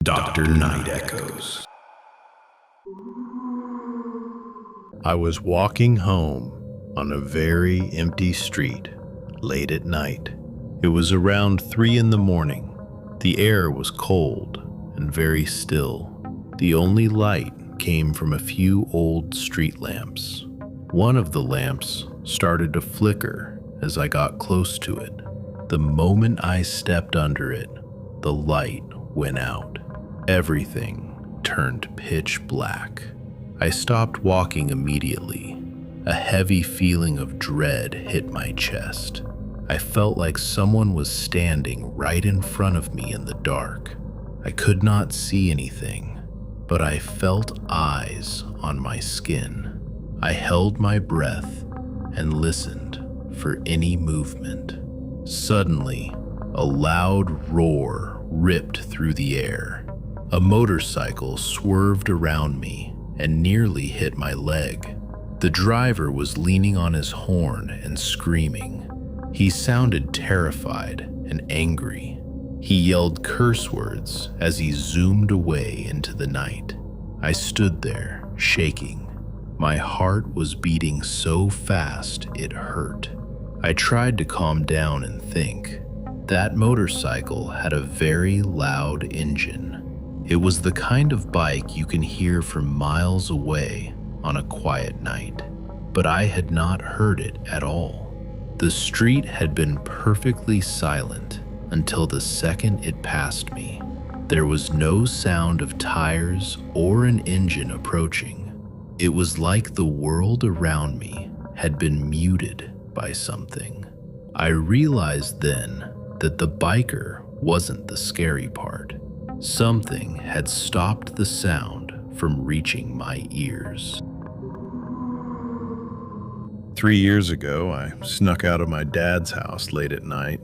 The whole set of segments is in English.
Dr. Night Echoes. I was walking home on a very empty street late at night. It was around 3 in the morning. The air was cold and very still. The only light came from a few old street lamps. One of the lamps started to flicker as I got close to it. The moment I stepped under it, the light went out. Everything turned pitch black. I stopped walking immediately. A heavy feeling of dread hit my chest. I felt like someone was standing right in front of me in the dark. I could not see anything, but I felt eyes on my skin. I held my breath and listened for any movement. Suddenly, a loud roar ripped through the air. A motorcycle swerved around me and nearly hit my leg. The driver was leaning on his horn and screaming. He sounded terrified and angry. He yelled curse words as he zoomed away into the night. I stood there, shaking. My heart was beating so fast it hurt. I tried to calm down and think. That motorcycle had a very loud engine. It was the kind of bike you can hear from miles away on a quiet night, but I had not heard it at all. The street had been perfectly silent until the second it passed me. There was no sound of tires or an engine approaching. It was like the world around me had been muted by something. I realized then that the biker wasn't the scary part. Something had stopped the sound from reaching my ears. 3 years ago, I snuck out of my dad's house late at night.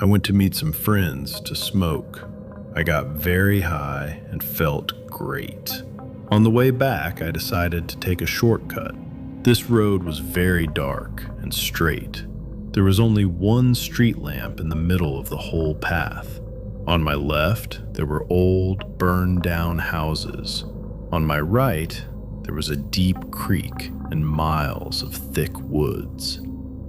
I went to meet some friends to smoke. I got very high and felt great. On the way back, I decided to take a shortcut. This road was very dark and straight. There was only one street lamp in the middle of the whole path. On my left, there were old, burned-down houses. On my right, there was a deep creek and miles of thick woods.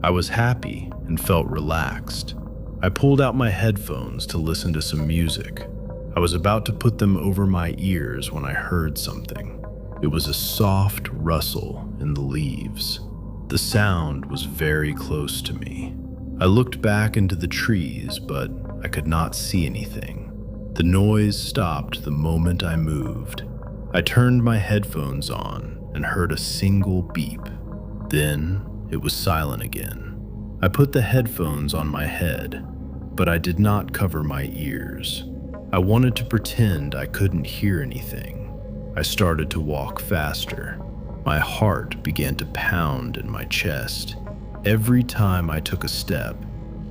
I was happy and felt relaxed. I pulled out my headphones to listen to some music. I was about to put them over my ears when I heard something. It was a soft rustle in the leaves. The sound was very close to me. I looked back into the trees, but I could not see anything. The noise stopped the moment I moved. I turned my headphones on and heard a single beep. Then it was silent again. I put the headphones on my head, but I did not cover my ears. I wanted to pretend I couldn't hear anything. I started to walk faster. My heart began to pound in my chest. Every time I took a step,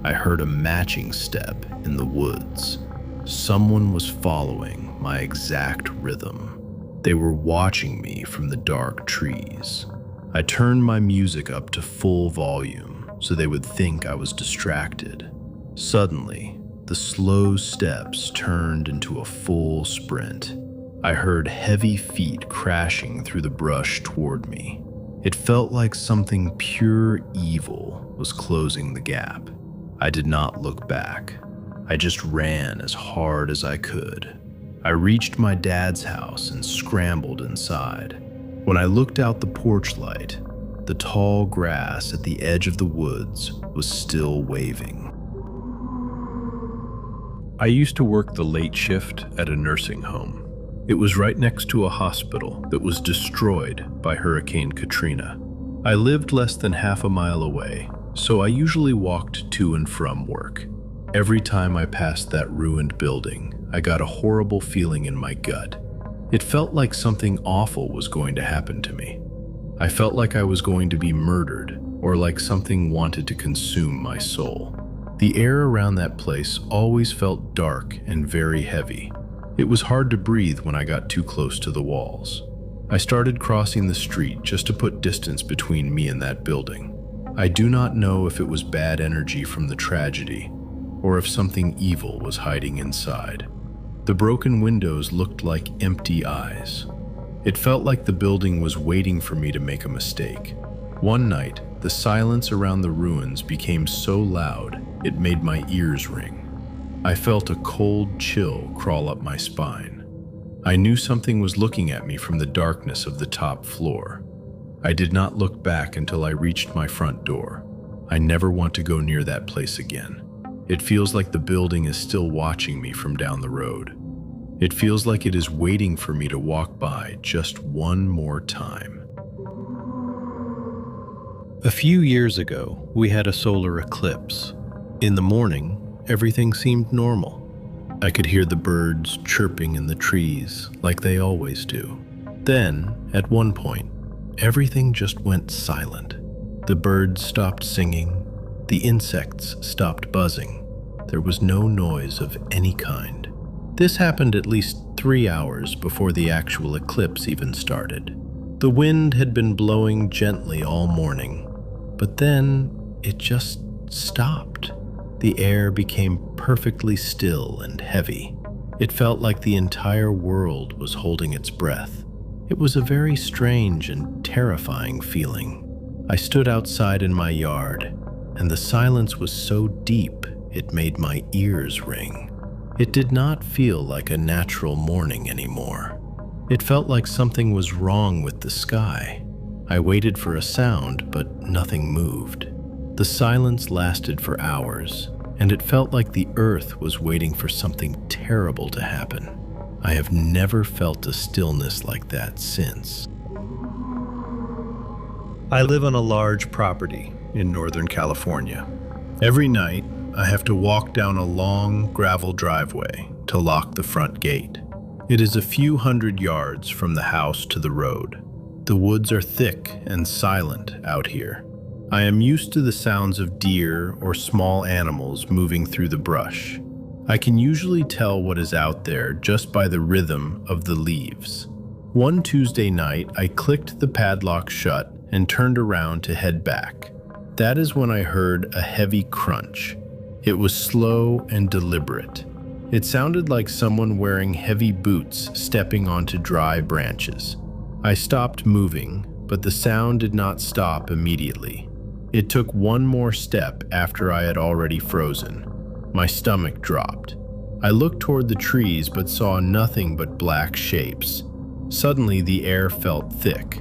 I heard a matching step in the woods. Someone was following my exact rhythm. They were watching me from the dark trees. I turned my music up to full volume so they would think I was distracted. Suddenly, the slow steps turned into a full sprint. I heard heavy feet crashing through the brush toward me. It felt like something pure evil was closing the gap. I did not look back. I just ran as hard as I could. I reached my dad's house and scrambled inside. When I looked out the porch light, the tall grass at the edge of the woods was still waving. I used to work the late shift at a nursing home. It was right next to a hospital that was destroyed by Hurricane Katrina. I lived less than half a mile away, so I usually walked to and from work. Every time I passed that ruined building, I got a horrible feeling in my gut. It felt like something awful was going to happen to me. I felt like I was going to be murdered, or like something wanted to consume my soul. The air around that place always felt dark and very heavy. It was hard to breathe when I got too close to the walls. I started crossing the street just to put distance between me and that building. I do not know if it was bad energy from the tragedy, or if something evil was hiding inside. The broken windows looked like empty eyes. It felt like the building was waiting for me to make a mistake. One night, the silence around the ruins became so loud it made my ears ring. I felt a cold chill crawl up my spine. I knew something was looking at me from the darkness of the top floor. I did not look back until I reached my front door. I never want to go near that place again. It feels like the building is still watching me from down the road. It feels like it is waiting for me to walk by just one more time. A few years ago, we had a solar eclipse. In the morning, everything seemed normal. I could hear the birds chirping in the trees like they always do. Then, at one point, everything just went silent. The birds stopped singing. The insects stopped buzzing. There was no noise of any kind. This happened at least 3 hours before the actual eclipse even started. The wind had been blowing gently all morning, but then it just stopped. The air became perfectly still and heavy. It felt like the entire world was holding its breath. It was a very strange and terrifying feeling. I stood outside in my yard, and the silence was so deep it made my ears ring. It did not feel like a natural morning anymore. It felt like something was wrong with the sky. I waited for a sound, but nothing moved. The silence lasted for hours, and it felt like the earth was waiting for something terrible to happen. I have never felt a stillness like that since. I live on a large property in Northern California. Every night, I have to walk down a long gravel driveway to lock the front gate. It is a few hundred yards from the house to the road. The woods are thick and silent out here. I am used to the sounds of deer or small animals moving through the brush. I can usually tell what is out there just by the rhythm of the leaves. One Tuesday night, I clicked the padlock shut and turned around to head back. That is when I heard a heavy crunch. It was slow and deliberate. It sounded like someone wearing heavy boots stepping onto dry branches. I stopped moving, but the sound did not stop immediately. It took one more step after I had already frozen. My stomach dropped. I looked toward the trees but saw nothing but black shapes. Suddenly, the air felt thick.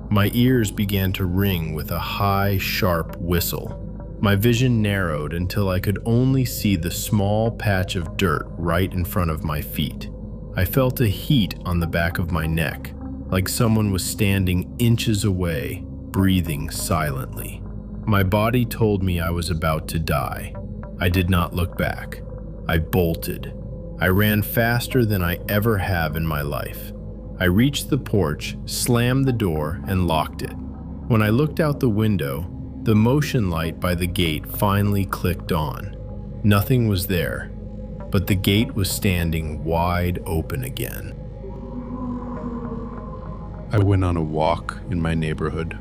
My ears began to ring with a high, sharp whistle. My vision narrowed until I could only see the small patch of dirt right in front of my feet. I felt a heat on the back of my neck, like someone was standing inches away, breathing silently. My body told me I was about to die. I did not look back. I bolted. I ran faster than I ever have in my life. I reached the porch, slammed the door, and locked it. When I looked out the window, the motion light by the gate finally clicked on. Nothing was there, but the gate was standing wide open again. I went on a walk in my neighborhood.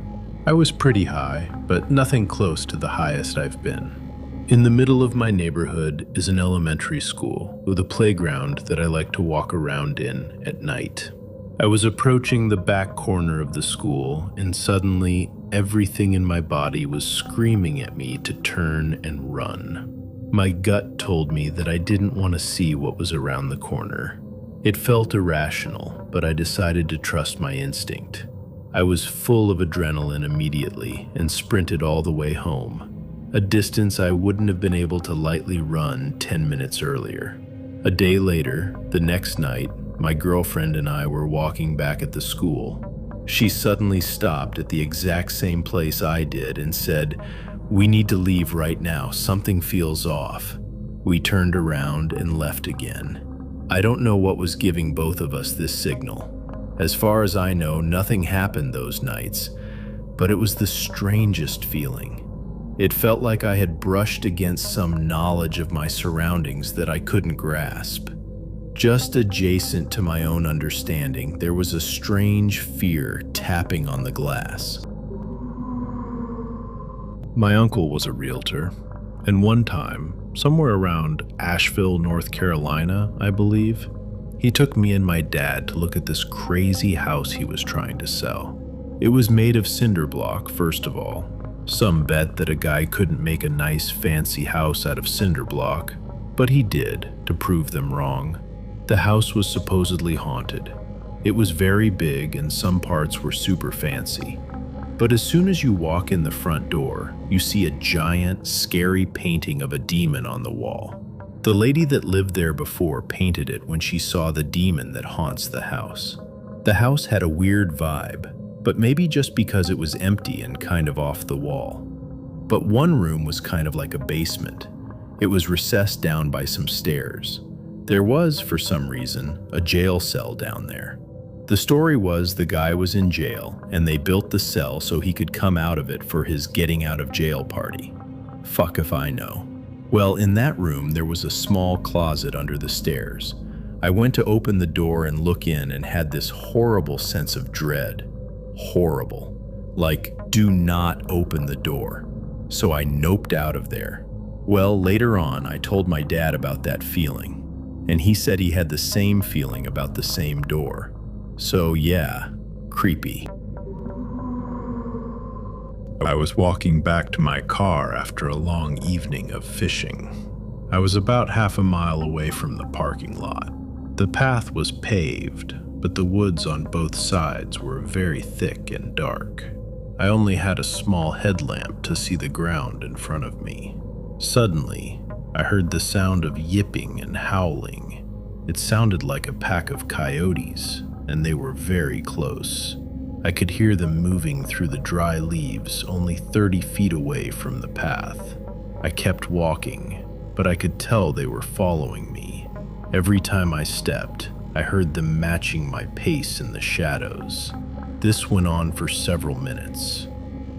I was pretty high, but nothing close to the highest I've been. In the middle of my neighborhood is an elementary school with a playground that I like to walk around in at night. I was approaching the back corner of the school, and suddenly everything in my body was screaming at me to turn and run. My gut told me that I didn't want to see what was around the corner. It felt irrational, but I decided to trust my instinct. I was full of adrenaline immediately and sprinted all the way home, a distance I wouldn't have been able to lightly run 10 minutes earlier. A day later, the next night, my girlfriend and I were walking back at the school. She suddenly stopped at the exact same place I did and said, "We need to leave right now. Something feels off." We turned around and left again. I don't know what was giving both of us this signal. As far as I know, nothing happened those nights, but it was the strangest feeling. It felt like I had brushed against some knowledge of my surroundings that I couldn't grasp. Just adjacent to my own understanding, there was a strange fear tapping on the glass. My uncle was a realtor, and one time, somewhere around Asheville, North Carolina, I believe, He took me and my dad to look at this crazy house he was trying to sell. It was made of cinder block, first of all. Some bet that a guy couldn't make a nice fancy house out of cinder block, but he did, to prove them wrong. The house was supposedly haunted. It was very big and some parts were super fancy. But as soon as you walk in the front door, you see a giant, scary painting of a demon on the wall. The lady that lived there before painted it when she saw the demon that haunts the house. The house had a weird vibe, but maybe just because it was empty and kind of off the wall. But one room was kind of like a basement. It was recessed down by some stairs. There was, for some reason, a jail cell down there. The story was the guy was in jail and they built the cell so he could come out of it for his getting out of jail party. Fuck if I know. Well, in that room there was a small closet under the stairs. I went to open the door and look in and had this horrible sense of dread. Horrible. Like, do not open the door. So I noped out of there. Well, later on, I told my dad about that feeling, and he said he had the same feeling about the same door. So yeah, creepy. I was walking back to my car after a long evening of fishing. I was about half a mile away from the parking lot. The path was paved, but the woods on both sides were very thick and dark. I only had a small headlamp to see the ground in front of me. Suddenly, I heard the sound of yipping and howling. It sounded like a pack of coyotes, and they were very close. I could hear them moving through the dry leaves only 30 feet away from the path. I kept walking, but I could tell they were following me. Every time I stepped, I heard them matching my pace in the shadows. This went on for several minutes.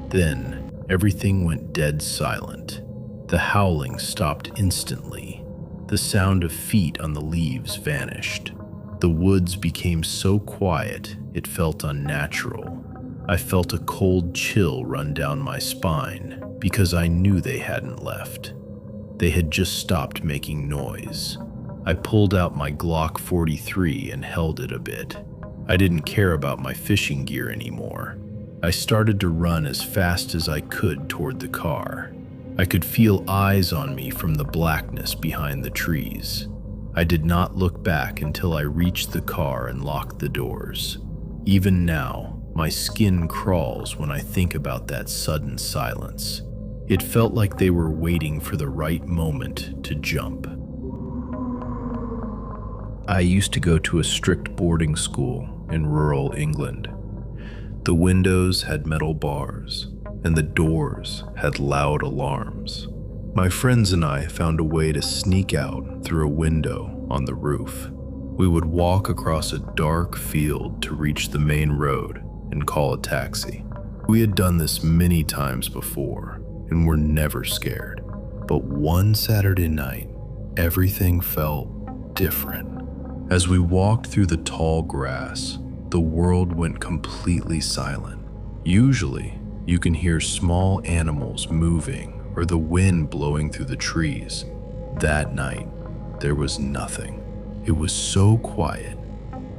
Then, everything went dead silent. The howling stopped instantly. The sound of feet on the leaves vanished. The woods became so quiet, it felt unnatural. I felt a cold chill run down my spine because I knew they hadn't left. They had just stopped making noise. I pulled out my Glock 43 and held it a bit. I didn't care about my fishing gear anymore. I started to run as fast as I could toward the car. I could feel eyes on me from the blackness behind the trees. I did not look back until I reached the car and locked the doors. Even now, my skin crawls when I think about that sudden silence. It felt like they were waiting for the right moment to jump. I used to go to a strict boarding school in rural England. The windows had metal bars, and the doors had loud alarms. My friends and I found a way to sneak out through a window on the roof. We would walk across a dark field to reach the main road and call a taxi. We had done this many times before and were never scared. But one Saturday night, everything felt different. As we walked through the tall grass, the world went completely silent. Usually, you can hear small animals moving or the wind blowing through the trees. That night, there was nothing. It was so quiet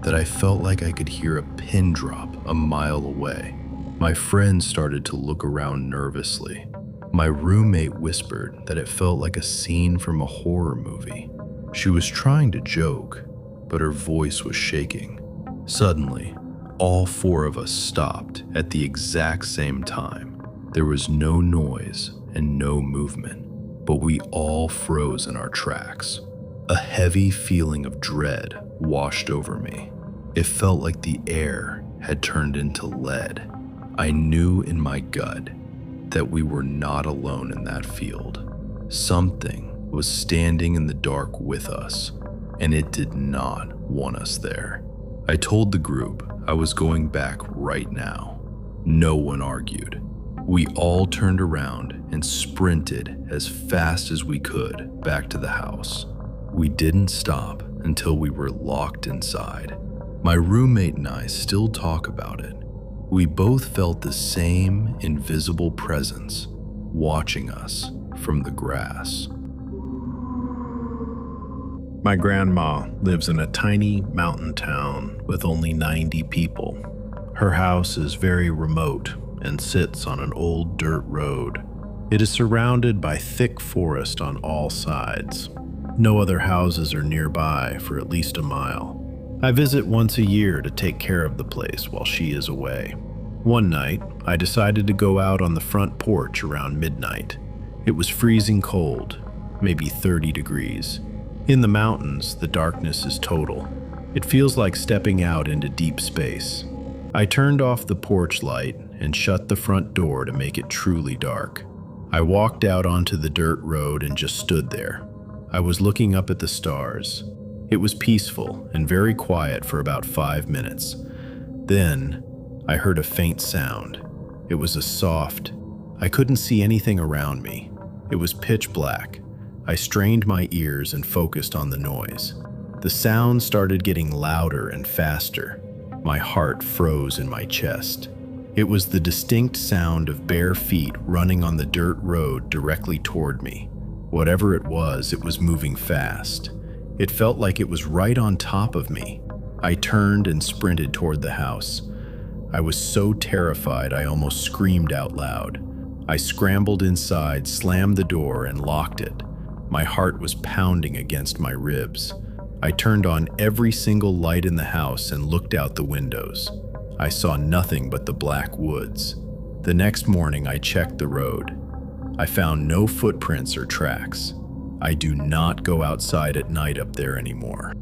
that I felt like I could hear a pin drop a mile away. My friends started to look around nervously. My roommate whispered that it felt like a scene from a horror movie. She was trying to joke, but her voice was shaking. Suddenly, all four of us stopped at the exact same time. There was no noise and no movement, but we all froze in our tracks. A heavy feeling of dread washed over me. It felt like the air had turned into lead. I knew in my gut that we were not alone in that field. Something was standing in the dark with us, and it did not want us there. I told the group I was going back right now. No one argued. We all turned around and sprinted as fast as we could back to the house. We didn't stop until we were locked inside. My roommate and I still talk about it. We both felt the same invisible presence watching us from the grass. My grandma lives in a tiny mountain town with only 90 people. Her house is very remote and sits on an old dirt road. It is surrounded by thick forest on all sides. No other houses are nearby for at least a mile. I visit once a year to take care of the place while she is away. One night, I decided to go out on the front porch around midnight. It was freezing cold, maybe 30 degrees. In the mountains, the darkness is total. It feels like stepping out into deep space. I turned off the porch light and shut the front door to make it truly dark. I walked out onto the dirt road and just stood there. I was looking up at the stars. It was peaceful and very quiet for about 5 minutes. Then, I heard a faint sound. It was I couldn't see anything around me. It was pitch black. I strained my ears and focused on the noise. The sound started getting louder and faster. My heart froze in my chest. It was the distinct sound of bare feet running on the dirt road directly toward me. Whatever it was moving fast. It felt like it was right on top of me. I turned and sprinted toward the house. I was so terrified I almost screamed out loud. I scrambled inside, slammed the door, and locked it. My heart was pounding against my ribs. I turned on every single light in the house and looked out the windows. I saw nothing but the black woods. The next morning, I checked the road. I found no footprints or tracks. I do not go outside at night up there anymore.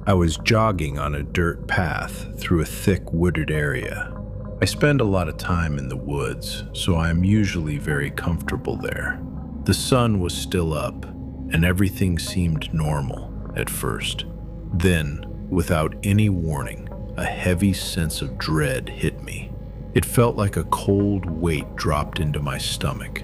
I was jogging on a dirt path through a thick wooded area. I spend a lot of time in the woods, so I am usually very comfortable there. The sun was still up, and everything seemed normal at first. Then, without any warning, a heavy sense of dread hit me. It felt like a cold weight dropped into my stomach.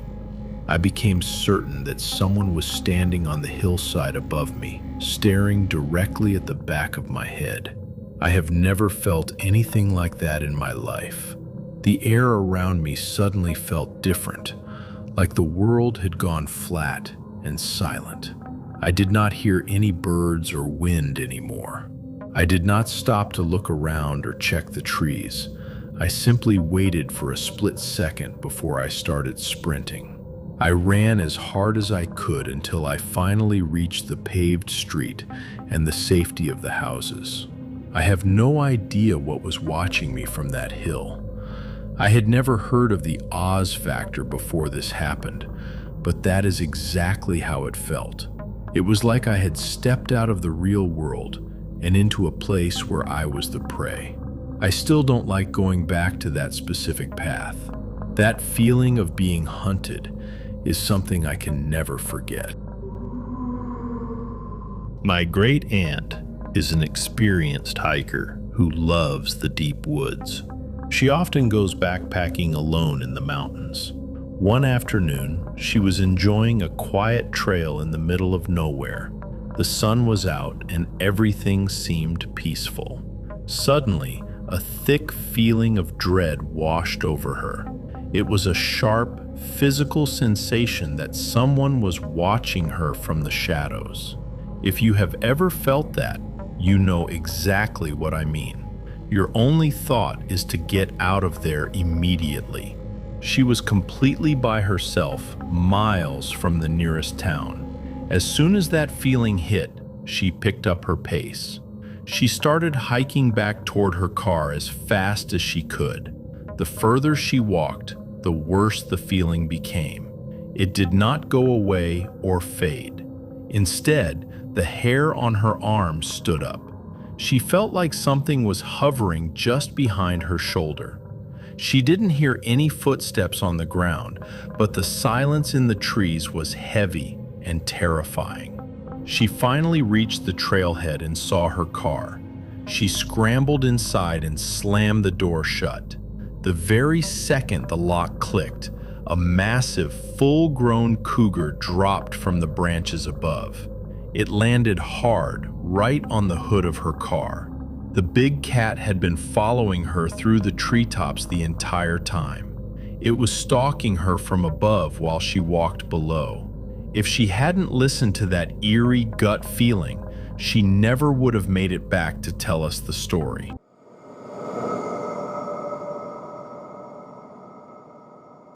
I became certain that someone was standing on the hillside above me, staring directly at the back of my head. I have never felt anything like that in my life. The air around me suddenly felt different, like the world had gone flat and silent. I did not hear any birds or wind anymore. I did not stop to look around or check the trees. I simply waited for a split second before I started sprinting. I ran as hard as I could until I finally reached the paved street and the safety of the houses. I have no idea what was watching me from that hill. I had never heard of the Oz factor before this happened, but that is exactly how it felt. It was like I had stepped out of the real world and into a place where I was the prey. I still don't like going back to that specific path. That feeling of being hunted is something I can never forget. My great aunt is an experienced hiker who loves the deep woods. She often goes backpacking alone in the mountains. One afternoon, she was enjoying a quiet trail in the middle of nowhere. The sun was out and everything seemed peaceful. Suddenly, a thick feeling of dread washed over her. It was a sharp, physical sensation that someone was watching her from the shadows. If you have ever felt that, you know exactly what I mean. Your only thought is to get out of there immediately. She was completely by herself, miles from the nearest town. As soon as that feeling hit, she picked up her pace. She started hiking back toward her car as fast as she could. The further she walked, the worse the feeling became. It did not go away or fade. Instead, the hair on her arms stood up. She felt like something was hovering just behind her shoulder. She didn't hear any footsteps on the ground, but the silence in the trees was heavy and terrifying. She finally reached the trailhead and saw her car. She scrambled inside and slammed the door shut. The very second the lock clicked, a massive, full-grown cougar dropped from the branches above. It landed hard, right on the hood of her car. The big cat had been following her through the treetops the entire time. It was stalking her from above while she walked below. If she hadn't listened to that eerie gut feeling, she never would have made it back to tell us the story.